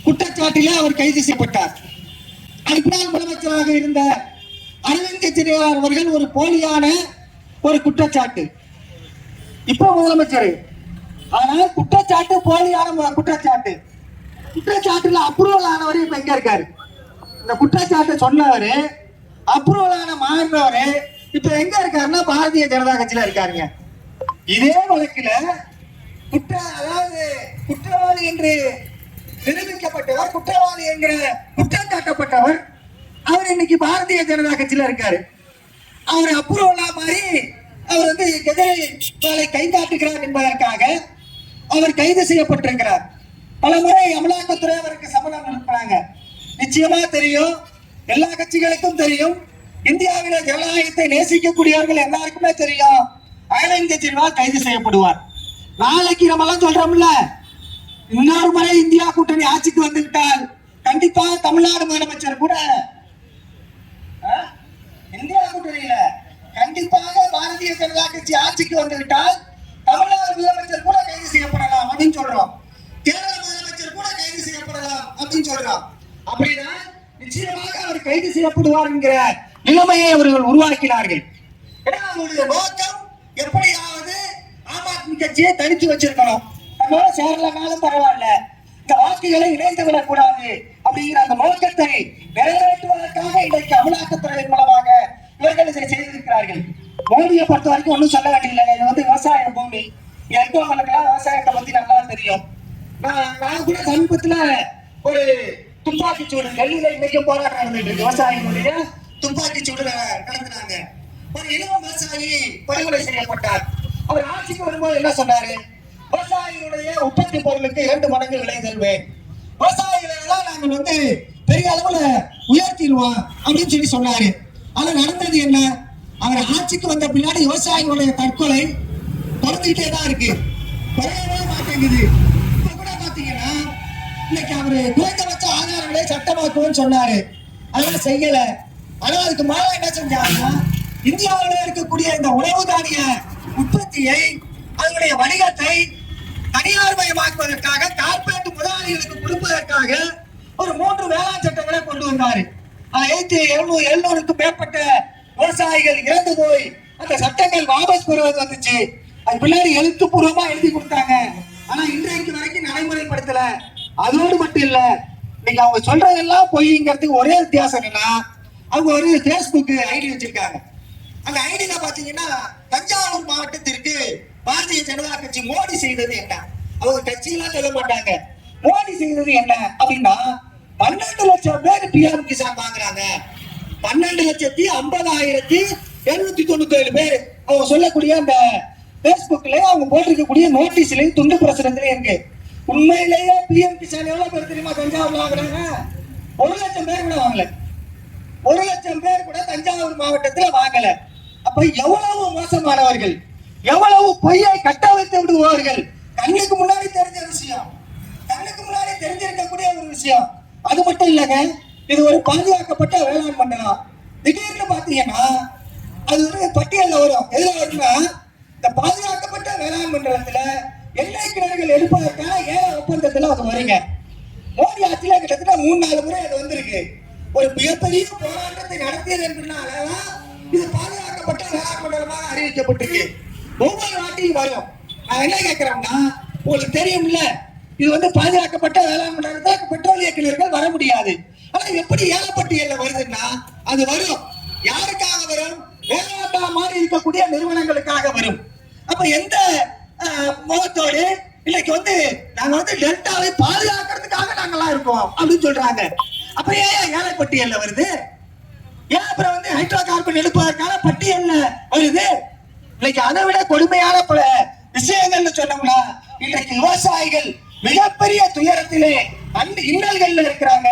குற்றச்சாட்டிலே அவர் கைது செய்யப்பட்டார். முன்னாள் முதலமைச்சராக இருந்த அரவிந்த் கெஜ்ரிவால் அவர்கள் ஒரு போலியான ஒரு குற்றச்சாட்டு, இப்போ முதலமைச்சர். ஆனால் குற்றச்சாட்டு போலியான குற்றச்சாட்டு. குற்றச்சாட்டுல அப்ரூவல் ஆனவரு இப்ப எங்க இருக்காரு? இந்த குற்றச்சாட்டை சொன்னவரு அப்ரூவல் ஆன மாறினவரு இப்ப எங்க இருக்காருன்னா பாரதிய ஜனதா கட்சியில இருக்காருங்க. இதே வழக்குல அதாவது குற்றவாளி என்று நிரூபிக்கப்பட்டவர், குற்றவாளி என்கிற குற்றம் சாட்டப்பட்டவர், அவர் இன்னைக்கு பாரதிய ஜனதா கட்சியில இருக்காரு. அவர் அப்ரூவலா மாதிரி அவர் வந்து கெஜ்ரிவாலை கை காட்டுகிறார் என்பதற்காக அவர் கைது செய்யப்பட்டிருக்கிறார். பல முறை அமலாக்கத்துறை அவருக்கு சம்மதம் அனுப்புறாங்க. நிச்சயமா தெரியும், எல்லா கட்சிகளுக்கும் தெரியும், இந்தியாவில ஜனநாயகத்தை நேசிக்கக்கூடியவர்கள் எல்லாருக்குமே தெரியும், அரவிந்த் கெஜ்ரிவால் கைது செய்யப்படுவார். நாளைக்கு நம்ம எல்லாம் சொல்றோம்ல, இன்னொரு முறை இந்தியா கூட்டணி ஆட்சிக்கு வந்துவிட்டால் கண்டிப்பா தமிழ்நாடு முதலமைச்சர் கூட இந்தியா கூட்டணியில கண்டிப்பாக பாரதிய ஜனதா கட்சி ஆட்சிக்கு வந்துவிட்டால் தமிழ்நாடு முதலமைச்சர் கூட கைது செய்யப்படலாம் அப்படின்னு சொல்றோம். கேரள முதலமைச்சர் கூட கைது செய்யப்படலாம் அப்படின்னு சொல்றோம். அப்படின்னா நிச்சயமாக அவர் கைது செய்யப்படுவார் என்கிற நிலைமையை அவர்கள் உருவாக்கினார்கள். ஏன்னா அவருடைய நோக்கம் எப்படியாவது ஆம் ஆத்மி கட்சியை தனித்து வச்சிருக்கணும், நம்மளோட சேரலனாலும் பரவாயில்ல, இந்த வாக்குகளை இணைந்து விடக்கூடாது அப்படிங்கிற அந்த நோக்கத்தை நிறைவேற்றுவதற்காக இன்றைக்கு அமலாக்கத்துறையின் மூலமாக இவர்கள் இதை செய்திருக்கிறார்கள். மோடியை பொறுத்த வரைக்கும் ஒன்றும் சொல்ல வேண்டியதில்லை. இது வந்து விவசாய பூமி, இருக்கவங்களுக்கெல்லாம் விவசாயத்தை பத்தி நல்லா தெரியும். நான் கூட சமீபத்துல ஒரு துப்பாக்கி சூடு டெல்லியில இன்னைக்கு போராட்டம் நடந்துட்டு இருக்கு. விவசாயிகளுடைய துப்பாக்கி சூடு நடத்தினாங்க. ஒரு இளம் விவசாயி படுகொலை செய்யப்பட்டார். அவர் ஆட்சிக்கு வரும்போது என்ன சொன்னாரு? விவசாயிகளுடைய உற்பத்தி பொருளுக்கு 2 மடங்கு விலை தருவேன், விவசாயிகளை எல்லாம் நாங்கள் வந்து பெரிய அளவுல உயர்த்திடுவோம் அப்படின்னு சொல்லி சொன்னாரு. ஆனா நடந்தது என்ன? அவர் ஆட்சிக்கு வந்த பின்னாடி விவசாயிகளுடைய தற்கொலை தொடர்ந்துகிட்டே தான் இருக்கு, குறையவே மாட்டேங்குது. இப்ப கூட பாத்தீங்கன்னா இன்னைக்கு அவரு குறைந்தபட்ச ஆதாரங்களை சட்டமாக்குவோம்னு சொன்னாரு, அதெல்லாம் செய்யல. ஆனா அதுக்கு மேல என்ன செஞ்சாங்கன்னா, இந்தியாவில் இருக்கக்கூடிய இந்த உணவு தானிய உற்பத்தியை, அதனுடைய வணிகத்தை தனியார் மயமாக்குவதற்காக, கார்பரேட் முதலாளிகளுக்கு கொடுப்பதற்காக ஒரு 3 வேளாண் சட்டங்களை கொண்டு வந்தாரு. 700க்கும் மேற்பட்ட விவசாயிகள் இறந்து போய் அந்த சட்டங்கள் வாபஸ் பெறுவது வந்துச்சு. அது பின்னாடி எழுத்துப்பூர்வமா எழுதி கொடுத்தாங்க. ஆனா இன்றைக்கு வரைக்கும் நடைமுறைப்படுத்தல. அதோடு மட்டும் இல்ல, இன்னைக்கு அவங்க சொல்றதெல்லாம் பொய்ங்கிறதுக்கு ஒரே வித்தியாசம் என்னன்னா, அவங்க ஒரு Facebook ஐடி வச்சிருக்காங்க. அந்த ஐடியில பாத்தீங்கன்னா தஞ்சாவூர் மாவட்டத்திற்கு பாரதிய ஜனதா கட்சி மோடி செய்தது என்ன, அவங்க கட்சியெல்லாம் சொல்ல மாட்டாங்க. மோடி செய்தது என்ன அப்படின்னா, 12 லட்சம் பேர் PM கிசான் வாங்குறாங்க. 12,50,797 பேர் அவங்க சொல்லக்கூடிய அந்த Facebookல அவங்க போட்டிருக்கக்கூடிய நோட்டீஸ்லயும் துண்டு பிரசுரத்திலயும் இருக்கு. உண்மையிலேயே PM கிசான் எவ்வளவு பேர் தெரியுமா தஞ்சாவூர்ல வாங்குறாங்க? 1 லட்சம் பேர் கூட வாங்கல. 1 லட்சம் பேர் கூட தஞ்சாவூர் மாவட்டத்துல வாங்கல. அப்ப எவ்வளவு மோசமானவர்கள், எவ்வளவு பொய்யை கட்டவிழ்த்து விடுவார்கள். கண்ணுக்கு முன்னாடி தெரிஞ்ச விஷயம், கண்ணுக்கு முன்னாடி தெரிஞ்சிருக்கக்கூடிய ஒரு விஷயம். அது மட்டும் இல்லைங்க, இது ஒரு பாதுகாக்கப்பட்ட வேளாண் மண்டலம். திடீர்னு பாத்தீங்கன்னா அது ஒரு பட்டியல்ல வரும். எதுல வரும்னா, இந்த பாதுகாக்கப்பட்ட வேளாண் மண்டலத்துல எண்ணெய் கிணறுகள் எடுப்பதற்கான ஏல ஒப்பந்தத்துல அது வருங்க. மோடி ஆட்சியில கிட்டத்தட்ட 3-4 முறை அது வந்திருக்கு. ஒரு மிகப்பெரிய போராட்டத்தை நடத்தியது என்பதனாலதான் இது பாதுகாக்கப்பட்ட வேளாண் மண்டலமாக அறிவிக்கப்பட்டிருக்கு. ஒவ்வொரு வாட்டியும் வரும். நான் என்ன கேட்கிறோம்னா, உங்களுக்கு தெரியும்ல, இது வந்து பாதுகாக்கப்பட்ட வேளாண் மண்டலத்தில் பெட்ரோலிய கிணறுகள் வர முடியாது. ஆனா எப்படி ஏலப்பட்டியல்ல வருதுன்னா, அது வரும். யாருக்காக வரும்? வேளாண்மை மாதிரி இருக்கக்கூடிய நிறுவனங்களுக்காக வரும். அப்ப எந்த முகத்தோடு இன்னைக்கு வந்து நாங்க வந்து டெல்டாவை பாதுகாக்கிறதுக்காக நாங்கெல்லாம் இருக்கோம் அப்படின்னு சொல்றாங்க. அப்ப ஏன் ஏலப்பட்டியல்ல வருது? ஏன் அப்புறம் வந்து ஹைட்ரோ கார்பன் எடுப்பதற்கான பட்டியல்ல வருது? இன்னைக்கு அதை விட கொடுமையான பல விஷயங்கள்னு சொன்னோம்னா, இன்றைக்கு விவசாயிகள் மிகப்பெரிய துயரத்திலே இன்னல்கள்ல இருக்கிறாங்க.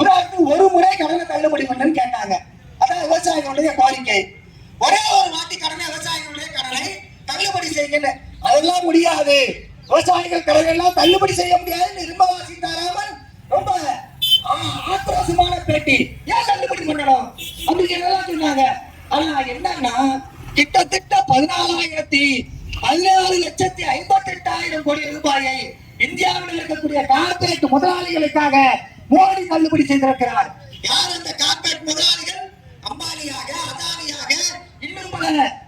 உதாரணத்துக்கு ஒரு முறை கடனை தள்ளுபடி பண்ணுன்னு கேட்டாங்க. அதான் விவசாயிகளுடைய கோரிக்கை. ஒரே ஒரு வாட்டி கடனை, விவசாயிகளுடைய கடனை தள்ளுபடி செய்யுங்க. அதெல்லாம் முடியாது, விவசாயிகள் கடனை எல்லாம் தள்ளுபடி செய்ய முடியாது. நிர்மலா சீதாராமன் ரொம்ப ஆக்ரோஷமான பேட்டி. ஏன் தள்ளுபடி பண்ணணும் அப்படின்னு சொன்னாங்க. ஆனா என்னன்னா, கிட்டத்தட்ட 14,18,58,000 கோடி ரூபாயை இந்தியாவில் இருக்கக்கூடிய கார்பரேட் முதலாளிகளுக்காக மோடி தள்ளுபடி செய்திருக்கிறார். யார் அந்த கார்பரேட் முதலாளிகள்? அம்பானியாக, அதானியாக, இன்னும் பல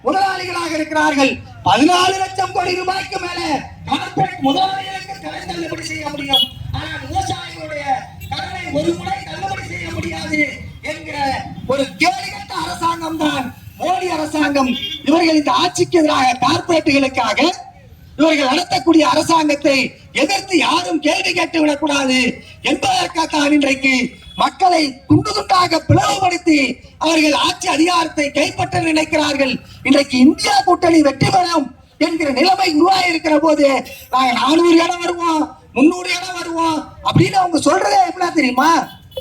முதலாளிகளாக இருக்கிறார்கள். 14 லட்சம் கோடி ரூபாய்க்கு மேல கார்பரேட் முதலாளிகளுக்கு கடன் தள்ளுபடி செய்ய முடியும். ஆனால் விவசாயிகளுடைய கடனை ஒரு முறை தள்ளுபடி செய்ய முடியாது என்கிற ஒரு கேடுகட்ட அரசாங்கம் தான் மோடி அரசாங்கம். இவர்கள் இந்த ஆட்சிக்கு எதிராக கார்பரேட்டுகளுக்காக இவர்கள் நடத்தக்கூடிய அரசாங்கத்தை எதிர்த்து யாரும் கேள்வி கேட்டு விடக்கூடாது என்பதற்காக இன்றைக்கு மக்களை துண்டு துண்டாக பிளவுபடுத்தி அவர்கள் ஆட்சி அதிகாரத்தை கைப்பற்ற நினைக்கிறார்கள். இன்றைக்கு இந்தியா கூட்டணி வெற்றி பெறும் என்கிற நிலைமை உருவாகி இருக்கிற போது நாங்க 400 இடம் வருவோம், 300 இடம் வருவோம் அப்படின்னு அவங்க சொல்றதே எப்படின்னா தெரியுமா?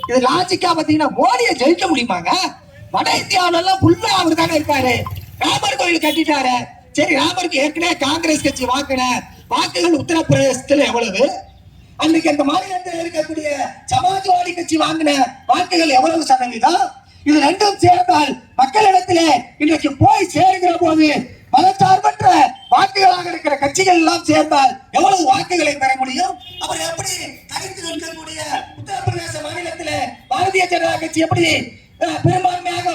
இது லாஜிக்கா பாத்தீங்கன்னா மோடியை ஜெயிக்க முடியுமாங்க? வட இந்தியாவில எல்லாம் ஃபுல்லா அவர் தானே இருக்காரு. ராமர் கோயில் கட்டிட்டாரு. சரி, ராமருக்கு ஏற்கனவே காங்கிரஸ் கட்சி வாக்குகள் உத்தரப்பிரதேசத்துல எவ்வளவு? அன்னைக்கு அந்த மாநிலத்தில் இருக்கக்கூடிய சமாஜ்வாடி கட்சி வாங்கின வாக்குகள் எவ்வளவு சதவீதம்? இது ரெண்டும் சேர்ந்தால் மக்களிடத்திலே இன்றைக்கு போய் சேருகிற போது மதச்சார்பற்ற வாக்குகளாக இருக்கிற கட்சிகள் எல்லாம் சேர்ந்தால் எவ்வளவு வாக்குகளை பெற முடியும்? அவர் எப்படி தனித்து நிற்கக்கூடிய உத்தரப்பிரதேச மாநிலத்திலே பாரதிய ஜனதா கட்சி எப்படி பெரும்பான்மையாக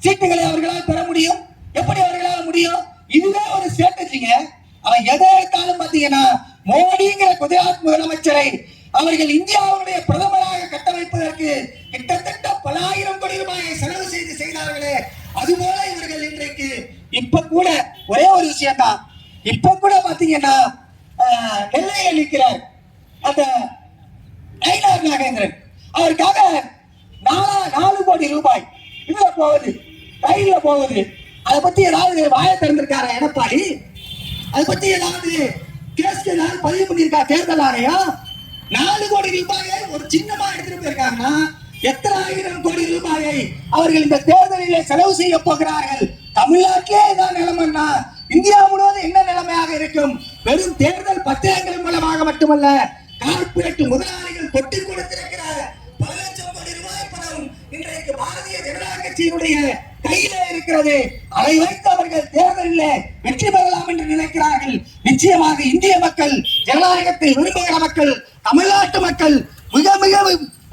சீட்டுகளை அவர்களால் பெற முடியும்? எப்படி அவர்களால் முடியும்? இதுவே ஒரு ஸ்ட்ராட்டஜிங்க. அவன் எதை எடுத்தாலும் பாத்தீங்கன்னா மோடிங்கிற குஜராத் முதலமைச்சரை அவர்கள் இந்தியாவுடைய பிரதமராக கட்டமைப்பதற்கு கிட்டத்தட்ட பல ஆயிரம் கோடி ரூபாயை செலவு செய்தார்களே, அதுபோல இவர்கள் இன்றைக்கு இப்ப கூட ஒரே ஒரு விஷயம் தான். இப்ப கூட பாத்தீங்கன்னா நெல்லையில் நிற்கிறார் அந்த நயினார் நாகேந்திரன், அவருக்காக 4 கோடி ரூபாய் இதுல போகுது, ரயில்ல போகுது. அதை பத்தி ஏதாவது வாய திறந்திருக்காரா எடப்பாடி? அதை பத்தி ஏதாவது கேஸ் ஏதாவது பதிவு பண்ணியிருக்கா தேர்தல் ஆணையம்? 4 கோடி ரூபாயை ஒரு சின்னமா எடுத்துட்டு போயிருக்காங்கன்னா எத்தனை ஆயிரம் கோடி ரூபாயை அவர்கள் இந்த தேர்தலிலே செலவு செய்ய போகிறார்கள்? தமிழ்நாட்டிலே இதான் நிலைமைன்னா இந்தியா முழுவதும் என்ன நிலைமையாக இருக்கும்? வெறும் தேர்தல் பத்திரங்கள் மூலமாக மட்டுமல்ல, கார்பரேட் முதலாளிகள் கொட்டி கொடுத்திருக்கிற பல லட்சம் கோடி ரூபாய் பணம் இன்றைக்கு பாரதிய ஜனதா கட்சியினுடைய கையிலே இருக்கிறது. அதை வைத்து அவர்கள் தேர்தலில் வெற்றி பெறலாம் என்று நினைக்கிறார்கள். நிச்சயமாக இந்திய மக்கள், ஜனநாயகத்தை விரும்புகிற மக்கள், தமிழ்நாட்டு மக்கள், மிக மிக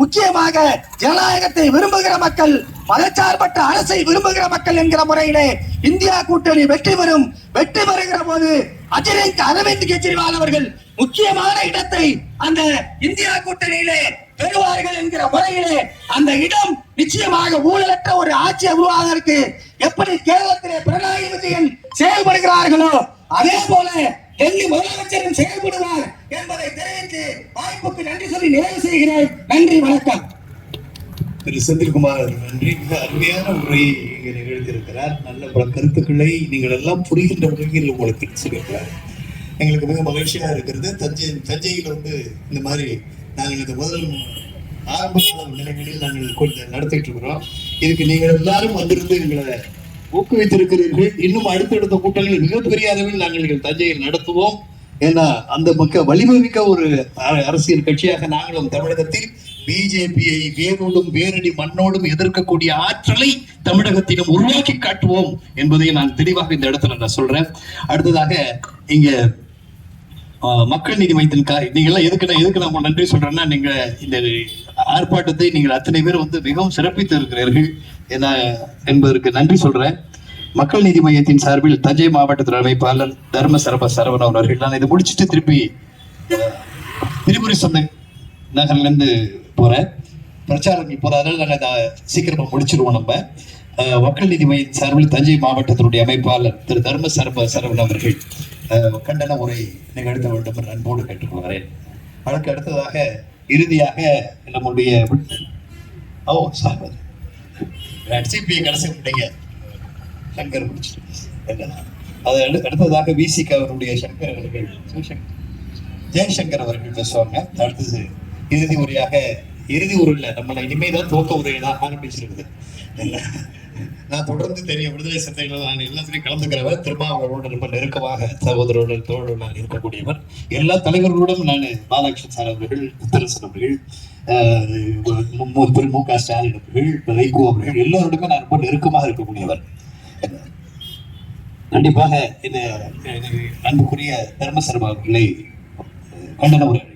முக்கியமாக ஜனநாயகத்தை விரும்புகிற மக்கள், மதச்சார்பற்ற அரசை விரும்புகிற மக்கள் என்கிற முறையிலே இந்தியா கூட்டணி வெற்றி பெறும். வெற்றி பெறுகிற போது அரவிந்த் கெஜ்ரிவால் அவர்கள் முக்கியமான இடத்தை அந்த இந்தியா கூட்டணியிலே பெறுவார்கள் என்கிற முறையிலே அந்த இடம் நிச்சயமாக ஊழலற்ற ஒரு ஆட்சியை உருவாவதற்கு எப்படி கேரளத்திலே பினராயி விஜயன் செயல்படுகிறார்களோ அதே போல டெல்லி முதலமைச்சரும் செயல்படுவார் என்பதை தெரிவித்து வாய்ப்புக்கு நன்றி சொல்லி நிறைவு செய்கிறேன். நன்றி, வணக்கம். திரு செந்தில்குமார் நன்றி. மிக அருமையான உரையை இங்கே நிகழ்த்தியிருக்கிறார். நல்ல பல கருத்துக்களை நீங்கள் எல்லாம் புரிகின்ற வகையில் உங்களுக்கு சொல்லியிருக்கிறார். எங்களுக்கு மிக மகிழ்ச்சியாக இருக்கிறது. தஞ்சையில் இந்த மாதிரி நாங்கள் இந்த முதல் ஆரம்ப நிலைகளில் நாங்கள் நடத்திட்டு இருக்கிறோம். இதுக்கு நீங்கள் எல்லாரும் வந்திருந்து எங்களை ஊக்குவித்திருக்கிறீர்கள். இன்னும் அடுத்தடுத்த கூட்டங்களில் மிகப்பெரிய அளவில் நாங்கள் தஞ்சையில் நடத்துவோம். ஏன்னா அந்த வலிமைமிக்க ஒரு அரசியல் கட்சியாக நாங்களும் தமிழகத்தில் பிஜேபியை வேரோடும் வேரடி மண்ணோடும் எதிர்க்கக்கூடிய ஆற்றலை தமிழகத்திலும் உருவாக்கி காட்டுவோம் என்பதை நான் தெளிவாக இந்த இடத்துல நான் சொல்றேன். அடுத்ததாக இங்க மக்கள் நீதி மையத்தின் நீங்க எல்லாம் எதுக்கு நான் நன்றி சொல்றேன்னா, நீங்க இந்த ஆர்ப்பாட்டத்தை நீங்கள் அத்தனை பேர் மிகவும் சிறப்பித்து இருக்கிறீர்கள் என்பதற்கு நன்றி சொல்றேன். மக்கள் நீதி மையத்தின் சார்பில் தஞ்சை மாவட்ட அமைப்பாளர் தர்ம சரவணன் அவர்கள், நான் இதை முடிச்சுட்டு திருப்பி திரிபுரி சொந்த நகர்ல இருந்து போறேன். பிரச்சாரம் இப்போது அதனால நாங்கள் சீக்கிரமா முடிச்சிருவோம். நம்ம மக்கள் நீதி மையத்தின் சார்பில் தஞ்சை மாவட்டத்தினுடைய அமைப்பாளர் திரு தர்ம சரவணன் அவர்கள் கண்டன உரை நிகழ்த்த வேண்டும் என்று அன்போடு கேட்டுக்கொள்கிறேன். அதற்கு அடுத்ததாக இறுதியாக நம்முடைய சிபிஐ கடைசி முடிங்க சங்கர் அது அடுத்ததாக விசிக அவருடைய சங்கர் அவர்கள் ஜெயசங்கர் அவர்கள் பேசுவாங்க. அடுத்தது இறுதி உரையில நம்மளை இனிமேதான் துவக்க உரையெல்லாம் ஆரம்பிச்சிருக்குது. நான் தொடர்ந்து தெரியும் விடுதலை சிறுத்தைகள் நான் எல்லாத்துலையும் கலந்துக்கிறவர். திருமாவளவோடு ரொம்ப நெருக்கமாக சகோதரோடு தோழர்களாக இருக்கக்கூடியவர். எல்லா தலைவர்களோடும் நான் பாலகிருஷ்ணன் சார் அவர்கள், முத்தரசன் அவர்கள், திரு மு க ஸ்டாலின் அவர்கள், வைகோ அவர்கள் எல்லோருமே நான் ரொம்ப நெருக்கமாக இருக்கக்கூடியவர். கண்டிப்பாக இந்த அன்புக்குரிய தர்மசர்மா அவர்களை கண்டன உரை.